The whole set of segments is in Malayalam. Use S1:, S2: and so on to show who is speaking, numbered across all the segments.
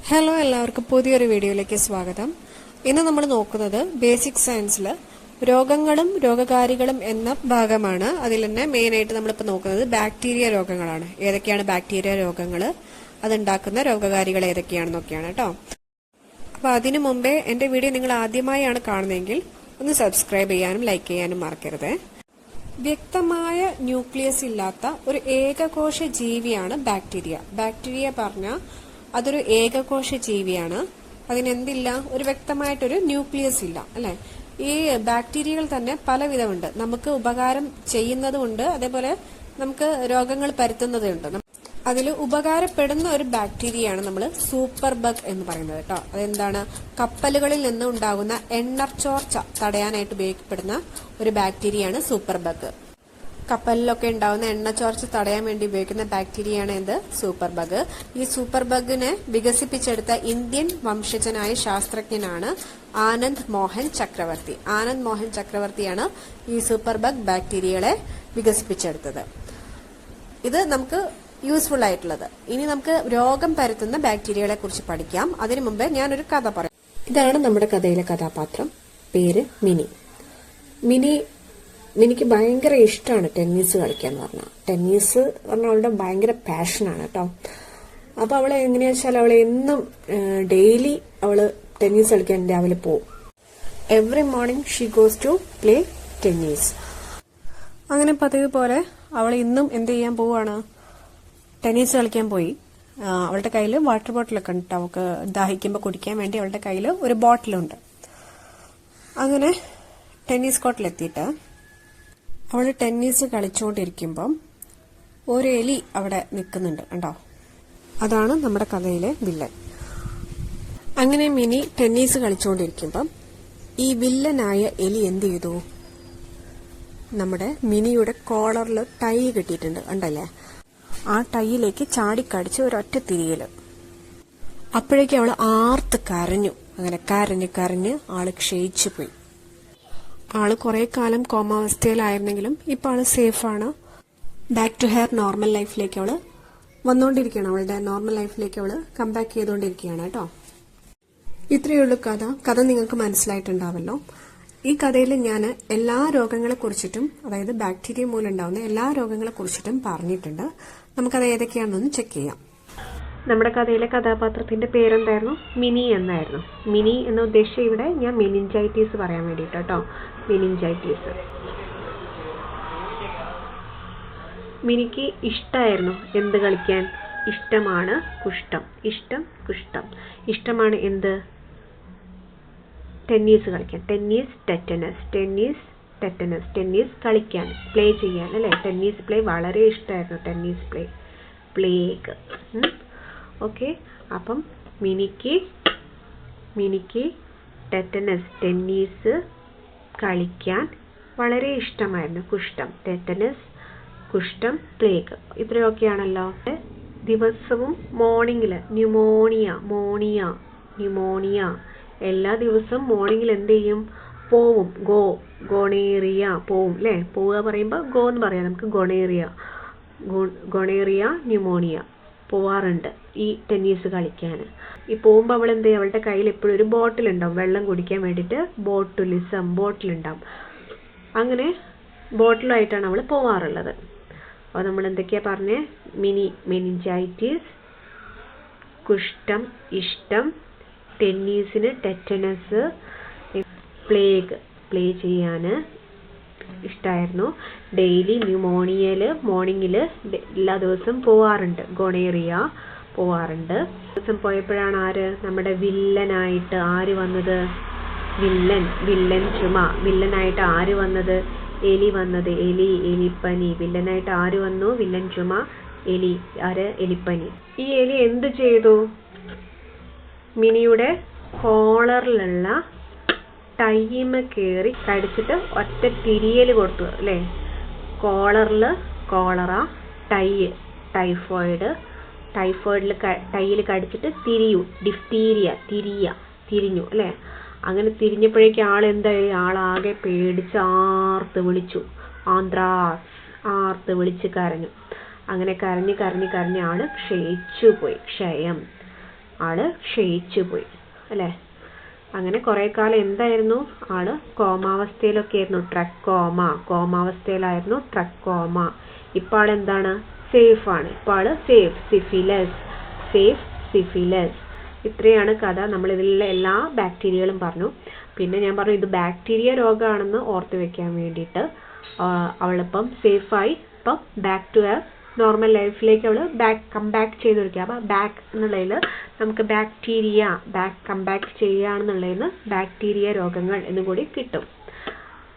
S1: ഹലോ, എല്ലാവർക്കും പുതിയൊരു വീഡിയോയിലേക്ക് സ്വാഗതം. ഇന്ന് നമ്മൾ നോക്കുന്നത് ബേസിക് സയൻസിൽ രോഗങ്ങളും രോഗകാരികളും എന്ന ഭാഗമാണ്. അതിൽ തന്നെ മെയിനായിട്ട് നമ്മളിപ്പോൾ നോക്കുന്നത് ബാക്ടീരിയ രോഗങ്ങളാണ്. ഏതൊക്കെയാണ് ബാക്ടീരിയ രോഗങ്ങൾ, അതുണ്ടാക്കുന്ന രോഗകാരികൾ ഏതൊക്കെയാണെന്നൊക്കെയാണ് കേട്ടോ. അപ്പോൾ അതിനു മുമ്പേ എൻ്റെ വീഡിയോ നിങ്ങൾ ആദ്യമായാണ് കാണുന്നതെങ്കിൽ ഒന്ന് സബ്സ്ക്രൈബ് ചെയ്യാനും ലൈക്ക് ചെയ്യാനും മറക്കരുത്. വ്യക്തമായ ന്യൂക്ലിയസ് ഇല്ലാത്ത ഒരു ഏകകോശ ജീവിയാണ് ബാക്ടീരിയ. ബാക്ടീരിയ പറഞ്ഞാൽ അതൊരു ഏകകോശ ജീവിയാണ്. അതിനെന്തില്ല, ഒരു വ്യക്തമായിട്ടൊരു ന്യൂക്ലിയസ് ഇല്ല, അല്ലെ? ഈ ബാക്ടീരിയകൾ തന്നെ പലവിധമുണ്ട്. നമുക്ക് ഉപകാരം ചെയ്യുന്നതുമുണ്ട്, അതേപോലെ നമുക്ക് രോഗങ്ങൾ പരത്തുന്നതുണ്ട്. അതിൽ ഉപകാരപ്പെടുന്ന ഒരു ബാക്ടീരിയയാണ് നമ്മൾ സൂപ്പർ ബഗ് എന്ന് പറയുന്നത് കേട്ടോ. അതെന്താണ്? കപ്പലുകളിൽ നിന്ന് ഉണ്ടാകുന്ന എണ്ണച്ചോർച്ച തടയാനായിട്ട് ഉപയോഗിക്കപ്പെടുന്ന ഒരു ബാക്ടീരിയയാണ് സൂപ്പർ ബഗ്. കപ്പലിലൊക്കെ ഉണ്ടാവുന്ന എണ്ണച്ചോർച്ച തടയാൻ വേണ്ടി ഉപയോഗിക്കുന്ന ബാക്ടീരിയയാണ് എന്ത്? Super bug. ഈ സൂപ്പർ ബഗിനെ വികസിപ്പിച്ചെടുത്ത ഇന്ത്യൻ വംശജനായ ശാസ്ത്രജ്ഞനാണ് ആനന്ദ് മോഹൻ ചക്രവർത്തി. ആനന്ദ് മോഹൻ ചക്രവർത്തിയാണ് ഈ സൂപ്പർ ബഗ് ബാക്ടീരിയകളെ വികസിപ്പിച്ചെടുത്തത്. ഇത് നമുക്ക് യൂസ്ഫുൾ ആയിട്ടുള്ളത്. ഇനി നമുക്ക് രോഗം പരത്തുന്ന ബാക്ടീരിയകളെ കുറിച്ച് പഠിക്കാം. അതിനു മുമ്പേ ഞാനൊരു കഥ പറയാം. ഇതാണ് നമ്മുടെ കഥയിലെ കഥാപാത്രം. പേര് മിനി. മിനിക്ക് ഭയങ്കര ഇഷ്ടമാണ് ടെന്നീസ് കളിക്കാൻ എന്ന് പറഞ്ഞാൽ. ടെന്നീസ് പറഞ്ഞാൽ അവളുടെ ഭയങ്കര പാഷനാണ് കേട്ടോ. അപ്പൊ അവളെ എങ്ങനെയാ വെച്ചാൽ അവളെ എന്നും ഡെയിലി അവള് ടെന്നീസ് കളിക്കാൻ രാവിലെ പോകും. Every morning she goes to play tennis. അങ്ങനെ പതിവ് പോലെ അവൾ ഇന്നും എന്ത് ചെയ്യാൻ പോവാണ്? ടെന്നീസ് കളിക്കാൻ പോയി. അവളുടെ കയ്യിൽ വാട്ടർ ബോട്ടിലൊക്കെ ഉണ്ട്. അവൾക്ക് ദാഹിക്കുമ്പോൾ കുടിക്കാൻ വേണ്ടി അവളുടെ കയ്യിൽ ഒരു ബോട്ടിലുണ്ട്. അങ്ങനെ ടെന്നീസ് കോർട്ടിലെത്തിയിട്ട് അവൾ ടെന്നീസ് കളിച്ചുകൊണ്ടിരിക്കുമ്പം ഒരു എലി അവിടെ നിൽക്കുന്നുണ്ട് കണ്ടോ. അതാണ് നമ്മുടെ കഥയിലെ വില്ലൻ. അങ്ങനെ മിനി ടെന്നീസ് കളിച്ചുകൊണ്ടിരിക്കുമ്പം ഈ വില്ലനായ എലി എന്ത് ചെയ്തു? നമ്മുടെ മിനിയുടെ കോളറിൽ ടൈ കെട്ടിയിട്ടുണ്ട് കണ്ടല്ലേ. ആ ടൈയിലേക്ക് ചാടിക്കടിച്ച് ഒരൊറ്റ തിരിയല്. അപ്പോഴേക്കും അവള് ആർത്ത് കരഞ്ഞു. അങ്ങനെ കരഞ്ഞ് ആള് ക്ഷയിച്ചു പോയി. ആള് കുറെ കാലം കോമാവസ്ഥയിലായിരുന്നെങ്കിലും ഇപ്പൊ ആള് സേഫാണ്. ബാക്ക് ടു ഹെയർ നോർമൽ ലൈഫിലേക്ക് അവള് വന്നുകൊണ്ടിരിക്കുകയാണ്. അവളുടെ നോർമൽ ലൈഫിലേക്ക് അവള് കംബാക്ക് ചെയ്തുകൊണ്ടിരിക്കുകയാണ് കേട്ടോ. ഇത്രയുള്ളൂ കഥ നിങ്ങൾക്ക് മനസ്സിലായിട്ടുണ്ടാവല്ലോ. ഈ കഥയിൽ ഞാൻ എല്ലാ രോഗങ്ങളെ കുറിച്ചിട്ടും, അതായത് ബാക്ടീരിയ മൂലം ഉണ്ടാവുന്ന എല്ലാ രോഗങ്ങളെ കുറിച്ചിട്ടും പറഞ്ഞിട്ടുണ്ട്. നമുക്കത് ഏതൊക്കെയാണെന്നൊന്ന് ചെക്ക് ചെയ്യാം. നമ്മുടെ കഥയിലെ കഥാപാത്രത്തിന്റെ പേരെന്തായിരുന്നു? മിനി എന്നായിരുന്നു. മിനി എന്ന ഉദ്ദേശിച്ച ഇവിടെ ഞാൻ മെനിഞ്ചൈറ്റീസ് പറയാൻ വേണ്ടിയിട്ട് കേട്ടോ. മെനിഞ്ചൈറ്റീസ്. മിനിക്ക് ഇഷ്ടമായിരുന്നു എന്ത് കളിക്കാൻ? ഇഷ്ടമാണ് കുഷ്ഠം. കുഷ്ഠം. ഇഷ്ടമാണ് എന്ത്? ടെന്നീസ് കളിക്കാൻ. ടെന്നീസ് കളിക്കാൻ, പ്ലേ ചെയ്യാൻ അല്ലെ. ടെന്നീസ് പ്ലേ വളരെ ഇഷ്ടമായിരുന്നു. Tennis plaque. ഓക്കെ. അപ്പം മിനിക്ക് ടെന്നീസ് കളിക്കാൻ വളരെ ഇഷ്ടമായിരുന്നു. കുഷ്ഠം പ്ലേക്ക്. ഇത്രയൊക്കെയാണല്ലോ. ദിവസവും മോർണിംഗില് ന്യൂമോണിയ എല്ലാ ദിവസവും മോർണിംഗിൽ എന്ത് ചെയ്യും? പോവും. ഗോണേറിയ പോവും അല്ലെ. പോവുക പറയുമ്പോൾ ഗോ എന്ന് പറയാം നമുക്ക്. ഗൊണേറിയ ന്യൂമോണിയ പോവാറുണ്ട് ഈ ടെന്നീസ് കളിക്കാൻ. ഈ പോകുമ്പോൾ അവൾ എന്ത് ചെയ്യും? അവളുടെ കയ്യിൽ എപ്പോഴും ഒരു ബോട്ടിൽ ഉണ്ടാവും വെള്ളം കുടിക്കാൻ വേണ്ടിയിട്ട്. ബോട്ടിലുണ്ടാവും. അങ്ങനെ ബോട്ടിലായിട്ടാണ് അവൾ പോവാറുള്ളത്. അപ്പോൾ നമ്മൾ എന്തൊക്കെയാ പറഞ്ഞേ? മെനിഞ്ചൈറ്റിസ്, കുഷ്ഠം ഇഷ്ടം, ടെന്നീസിന് ടെറ്റനസ്, പ്ലേ ചെയ്യാന് ഇഷ്ടമായിരുന്നു, ഡെയിലി ന്യൂമോണിയയില് മോർണിംഗില് എല്ലാ ദിവസവും പോവാറുണ്ട്, ഗൊണേറിയ പോവാറുണ്ട്. ദിവസം പോയപ്പോഴാണ് നമ്മുടെ വില്ലനായിട്ട് ആര് ചുമ. വില്ലനായിട്ട് ആര് വന്നത്? എലി വന്നത്. എലിപ്പനി. വില്ലനായിട്ട് ആര് വന്നു? വില്ലൻ ചുമ, എലി. എലിപ്പനി. ഈ എലി എന്ത് ചെയ്തു? മിനിയുടെ കോളറിലുള്ള ടൈമ കയറി കടിച്ചിട്ട് ഒറ്റ തിരിയൽ കൊടുത്തു അല്ലേ. കോളറ, ടൈഫോയിഡിൽ ടൈയിൽ കടിച്ചിട്ട് തിരിഞ്ഞു അല്ലേ. അങ്ങനെ തിരിഞ്ഞപ്പോഴേക്കും ആളാകെ പേടിച്ച് ആർത്ത് വിളിച്ചു. ആർത്ത് വിളിച്ച് കരഞ്ഞു. അങ്ങനെ കരഞ്ഞ് ആള് ക്ഷയിച്ചു പോയി. ആള് ക്ഷയിച്ചു പോയി അല്ലേ. അങ്ങനെ കുറേ കാലം എന്തായിരുന്നു, ആള് കോമാവസ്ഥയിലൊക്കെ ആയിരുന്നു. കോമാവസ്ഥയിലായിരുന്നു, ട്രക്കോമ. ഇപ്പോൾ ആളെന്താണ്, സേഫ് ആണ്. ഇപ്പോൾ ആള് സേഫ്. സിഫിലസ്. ഇത്രയാണ് കഥ. നമ്മൾ ഇതിലുള്ള എല്ലാ ബാക്ടീരിയകളും പറഞ്ഞു. പിന്നെ ഞാൻ പറഞ്ഞു ഇത് ബാക്ടീരിയ രോഗമാണെന്ന് ഓർത്ത് വെക്കാൻ വേണ്ടിയിട്ട് അവളിപ്പം സേഫായി ഇപ്പം ബാക്ക് ടു നോർമൽ ലൈഫിലേക്ക് അവൾ കം ബാക്ക് ചെയ്തിരിക്കുക. അപ്പം ബാക്ക് എന്നുള്ളതിൽ നമുക്ക് കം ബാക്ക് ചെയ്യുകയാണെന്നുള്ളതിന് ബാക്ടീരിയ രോഗങ്ങൾ എന്നും കൂടി കിട്ടും.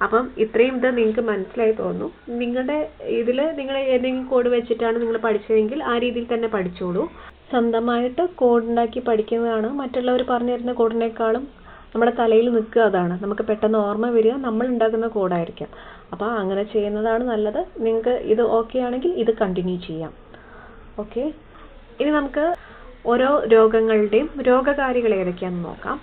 S1: അപ്പം ഇത്രയും ഇത് നിങ്ങൾക്ക് മനസ്സിലായി തോന്നുന്നു. നിങ്ങളുടെ ഇതിൽ നിങ്ങൾ ഏതെങ്കിലും കോഡ് വെച്ചിട്ടാണ് നിങ്ങൾ പഠിച്ചതെങ്കിൽ ആ രീതിയിൽ തന്നെ പഠിച്ചോളൂ. സ്വന്തമായിട്ട് കോഡ് ഉണ്ടാക്കി പഠിക്കുന്നതാണ് മറ്റുള്ളവർ പറഞ്ഞു തരുന്ന കോഡിനേക്കാളും നമ്മുടെ തലയിൽ നിൽക്കുക. അതാണ് നമുക്ക് പെട്ടെന്ന് ഓർമ്മ വരിക, നമ്മൾ ഉണ്ടാക്കുന്ന കോഡായിരിക്കാം. അപ്പോൾ അങ്ങനെ ചെയ്യുന്നതാണ് നല്ലത്. നിങ്ങൾക്ക് ഇത് ഓക്കെ ആണെങ്കിൽ ഇത് കണ്ടിന്യൂ ചെയ്യാം. ഓക്കെ, ഇനി നമുക്ക് ഓരോ രോഗങ്ങളുടെയും രോഗകാരികൾ ഏതൊക്കെയാണെന്ന് നോക്കാം.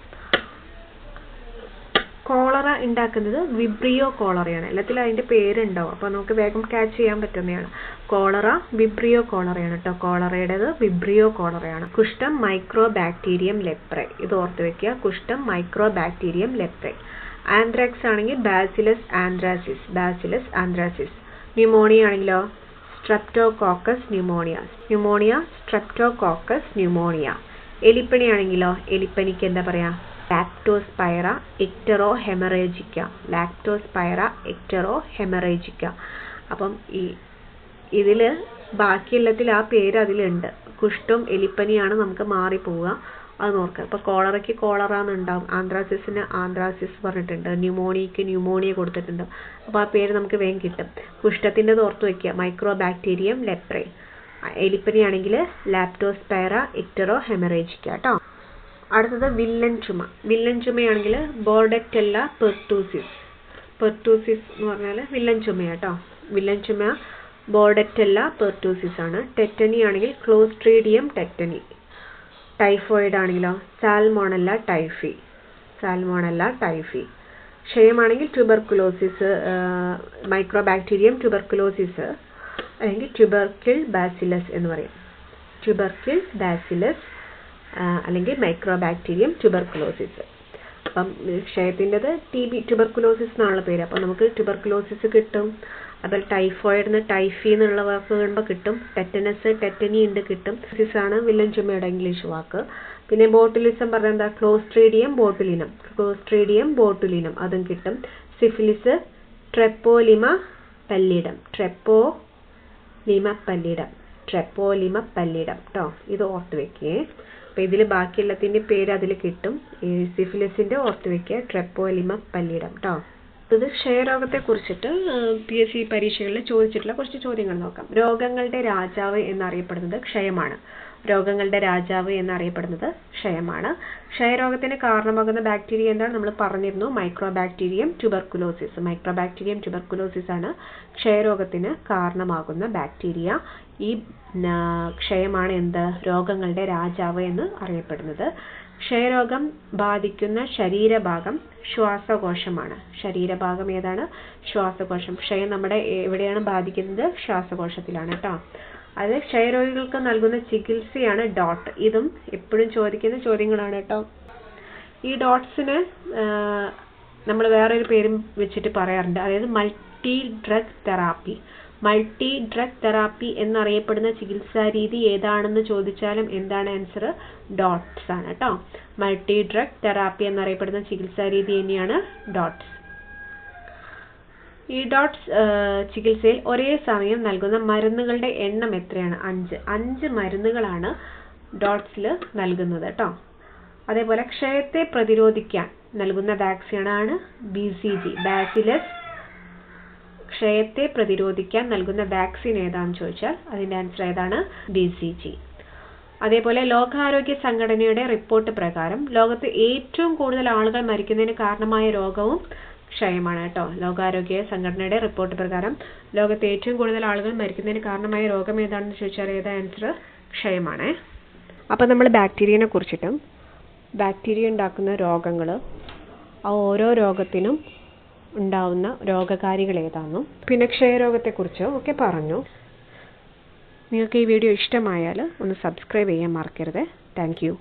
S1: കോളറ ഉണ്ടാക്കുന്നത് വിബ്രിയോ കോളറയാണ്. എല്ലാത്തിലും അതിൻ്റെ പേരുണ്ടാവും, അപ്പോൾ നമുക്ക് വേഗം ക്യാച്ച് ചെയ്യാൻ പറ്റുന്നതാണ്. കോളറ വിബ്രിയോ കോളറയാണ് കേട്ടോ. കോളറയുടേത് വിബ്രിയോ കോളറയാണ്. കുഷ്ഠം മൈക്രോ ബാക്ടീരിയം ലെപ്രൈ. ഇത് ഓർത്ത് വെക്കുക, കുഷ്ഠം മൈക്രോ ബാക്ടീരിയം ലെപ്രൈ. ആന്ത്രാക്സ് ആണെങ്കിൽ ബാസിലസ് ആന്ത്രാസിസ്. ന്യൂമോണിയ ആണെങ്കിലോ സ്ട്രെപ്റ്റോകോക്കസ് ന്യൂമോണിയ. എലിപ്പനി ആണെങ്കിലോ എലിപ്പനിക്ക് എന്താ പറയാ, ലാക്ടോസ്പൈറ ഇക്റ്ററോഹെമറേജിക്ക. അപ്പം ഇതിൽ ബാക്കിയുള്ളതിൽ ആ പേര് അതിലുണ്ട്. കുഷ്ഠം എലിപ്പനിയാണ് നമുക്ക് മാറിപ്പോവുക, അത് നോക്കുക. ഇപ്പോൾ കോളറയ്ക്ക് കോളറ എന്നുണ്ടാവും, ആന്ത്രാസിസിന് ആന്ത്രാസിസ് പറഞ്ഞിട്ടുണ്ട്, ന്യൂമോണിയക്ക് ന്യൂമോണിയ കൊടുത്തിട്ടുണ്ട്. അപ്പോൾ ആ പേര് നമുക്ക് വേഗം കിട്ടും. കുഷ്ഠത്തിൻ്റെത് ഓർത്ത് വയ്ക്കുക, മൈക്രോ ബാക്ടീരിയം ലെപ്രൈ. എലിപ്പനി ആണെങ്കിൽ ലാക്ടോസ്പൈറ ഇക്റ്ററോഹെമറേജിക്ക കേട്ടോ. അടുത്തത് വില്ലൻ ചുമയാണെങ്കിൽ ബോർഡറ്റെല്ല പെർട്ടൂസിസ് എന്ന് പറഞ്ഞാൽ വില്ലൻ ചുമയാട്ടോ. വില്ലൻ ചുമ ബോർഡറ്റെല്ല പെർട്ടൂസിസ് ആണ്. ടെറ്റനി ആണെങ്കിൽ ക്ലോസ്ട്രീഡിയം ടെറ്റനി. ടൈഫോയിഡ് ആണെങ്കിലോ സാൽമോണല്ല ടൈഫി. ക്ഷയമാണെങ്കിൽ ട്യൂബർക്കുലോസിസ്, മൈക്രോ ബാക്ടീരിയം ട്യൂബർക്കുലോസിസ് അല്ലെങ്കിൽ ട്യൂബർക്കിൾ ബാസിലസ് എന്ന് പറയും. അല്ലെങ്കിൽ മൈക്രോ ബാക്ടീരിയം ട്യൂബർക്കുലോസിസ്. അപ്പം ക്ഷയത്തിൻ്റെത് ട്യൂബർക്കുലോസിസ് എന്നാണുള്ള പേര്. അപ്പം നമുക്ക് ട്യൂബർക്കുലോസിസ് കിട്ടും. അതുപോലെ ടൈഫോയിഡിന് ടൈഫി എന്നുള്ള വാക്ക് കഴിയുമ്പോൾ കിട്ടും. ടെറ്റനസ് ടെറ്റനി ഉണ്ട് കിട്ടും. ആണ് വില്ലൻ ചുമയുടെ ഇംഗ്ലീഷ് വാക്ക്. പിന്നെ ബോട്ടുലിസം പറഞ്ഞാൽ എന്താ, ക്ലോസ്ട്രീഡിയം ബോട്ടുലിനം അതും കിട്ടും. സിഫിലിസ് ട്രെപ്പോലിമ പല്ലിഡം കേട്ടോ. ഇത് ഓർത്ത് വെക്കേ. അപ്പോൾ ഇതിൽ ബാക്കിയുള്ളതിൻ്റെ പേര് അതിൽ കിട്ടും. ഈ സിഫിലിസിൻ്റെ ഓർത്ത് വെക്കുക, ട്രെപ്പോലിമ പല്ലിഡം കേട്ടോ. ഇത് ക്ഷയരോഗത്തെ കുറിച്ചിട്ട് PSC പരീക്ഷകളിൽ ചോദിച്ചിട്ടുള്ള കുറച്ച് ചോദ്യങ്ങൾ നോക്കാം. രോഗങ്ങളുടെ രാജാവ് എന്നറിയപ്പെടുന്നത് ക്ഷയമാണ്. ക്ഷയരോഗത്തിന് കാരണമാകുന്ന ബാക്ടീരിയ എന്താണ് നമ്മൾ പറഞ്ഞിരുന്നു, മൈക്രോ ബാക്ടീരിയം ട്യൂബർക്കുലോസിസ് ആണ് ക്ഷയരോഗത്തിന് കാരണമാകുന്ന ബാക്ടീരിയ. ഈ ക്ഷയമാണ് രോഗങ്ങളുടെ രാജാവ് എന്ന് അറിയപ്പെടുന്നത്. ക്ഷയരോഗം ബാധിക്കുന്ന ശരീരഭാഗം ശ്വാസകോശമാണ്. ശരീരഭാഗം ഏതാണ്, ശ്വാസകോശം. ക്ഷയം നമ്മുടെ എവിടെയാണ് ബാധിക്കുന്നത്, ശ്വാസകോശത്തിലാണ് കേട്ടോ. അത് ക്ഷയരോഗികൾക്ക് നൽകുന്ന ചികിത്സയാണ് ഡോട്ട്. ഇതും എപ്പോഴും ചോദിക്കുന്ന ചോദ്യങ്ങളാണ് കേട്ടോ. ഈ ഡോട്ട്സിന് നമ്മൾ വേറൊരു പേരും വെച്ചിട്ട് പറയാറുണ്ട്, അതായത് മൾട്ടി ഡ്രഗ് തെറാപ്പി എന്നറിയപ്പെടുന്ന ചികിത്സാ രീതി ഏതാണെന്ന് ചോദിച്ചാലും എന്താണ് ആൻസർ, ഡോട്ട്സ് ആണ് കേട്ടോ. മൾട്ടി ഡ്രഗ് തെറാപ്പി എന്നറിയപ്പെടുന്ന ചികിത്സാ രീതി തന്നെയാണ് ഡോട്ട്സ്. ഈ ഡോട്ട്സ് ചികിത്സയിൽ ഒരേ സമയം നൽകുന്ന മരുന്നുകളുടെ എണ്ണം എത്രയാണ്, 5 മരുന്നുകളാണ് ഡോട്ട്സിൽ നൽകുന്നത് കേട്ടോ. അതേപോലെ ക്ഷയത്തെ പ്രതിരോധിക്കാൻ നൽകുന്ന വാക്സിനാണ് BCG, ബാസിലസ്. ക്ഷയത്തെ പ്രതിരോധിക്കാൻ നൽകുന്ന വാക്സിൻ ഏതാണെന്ന് ചോദിച്ചാൽ അതിൻ്റെ ആൻസർ ഏതാണ്, BCG. അതേപോലെ ലോകാരോഗ്യ സംഘടനയുടെ റിപ്പോർട്ട് പ്രകാരം ലോകത്ത് ഏറ്റവും കൂടുതൽ ആളുകൾ മരിക്കുന്നതിന് കാരണമായ രോഗവും ക്ഷയമാണ് കേട്ടോ. ലോകാരോഗ്യ സംഘടനയുടെ റിപ്പോർട്ട് പ്രകാരം ലോകത്ത് ഏറ്റവും കൂടുതൽ ആളുകൾ മരിക്കുന്നതിന് കാരണമായ രോഗം ഏതാണെന്ന് ചോദിച്ചാൽ ഏതാ ആൻസർ, ക്ഷയമാണ്. അപ്പം നമ്മൾ ബാക്ടീരിയനെ കുറിച്ചിട്ടും ബാക്ടീരിയ ഉണ്ടാക്കുന്ന രോഗങ്ങൾ, ആ ഓരോ രോഗത്തിനും ഉണ്ടാവുന്ന രോഗകാരികൾ ഏതാണെന്നും പിന്നെ ക്ഷയരോഗത്തെക്കുറിച്ചും ഒക്കെ പറഞ്ഞു. നിങ്ങൾക്ക് ഈ വീഡിയോ ഇഷ്ടമായാൽ ഒന്ന് സബ്സ്ക്രൈബ് ചെയ്യാൻ മറക്കരുത്. Thank you.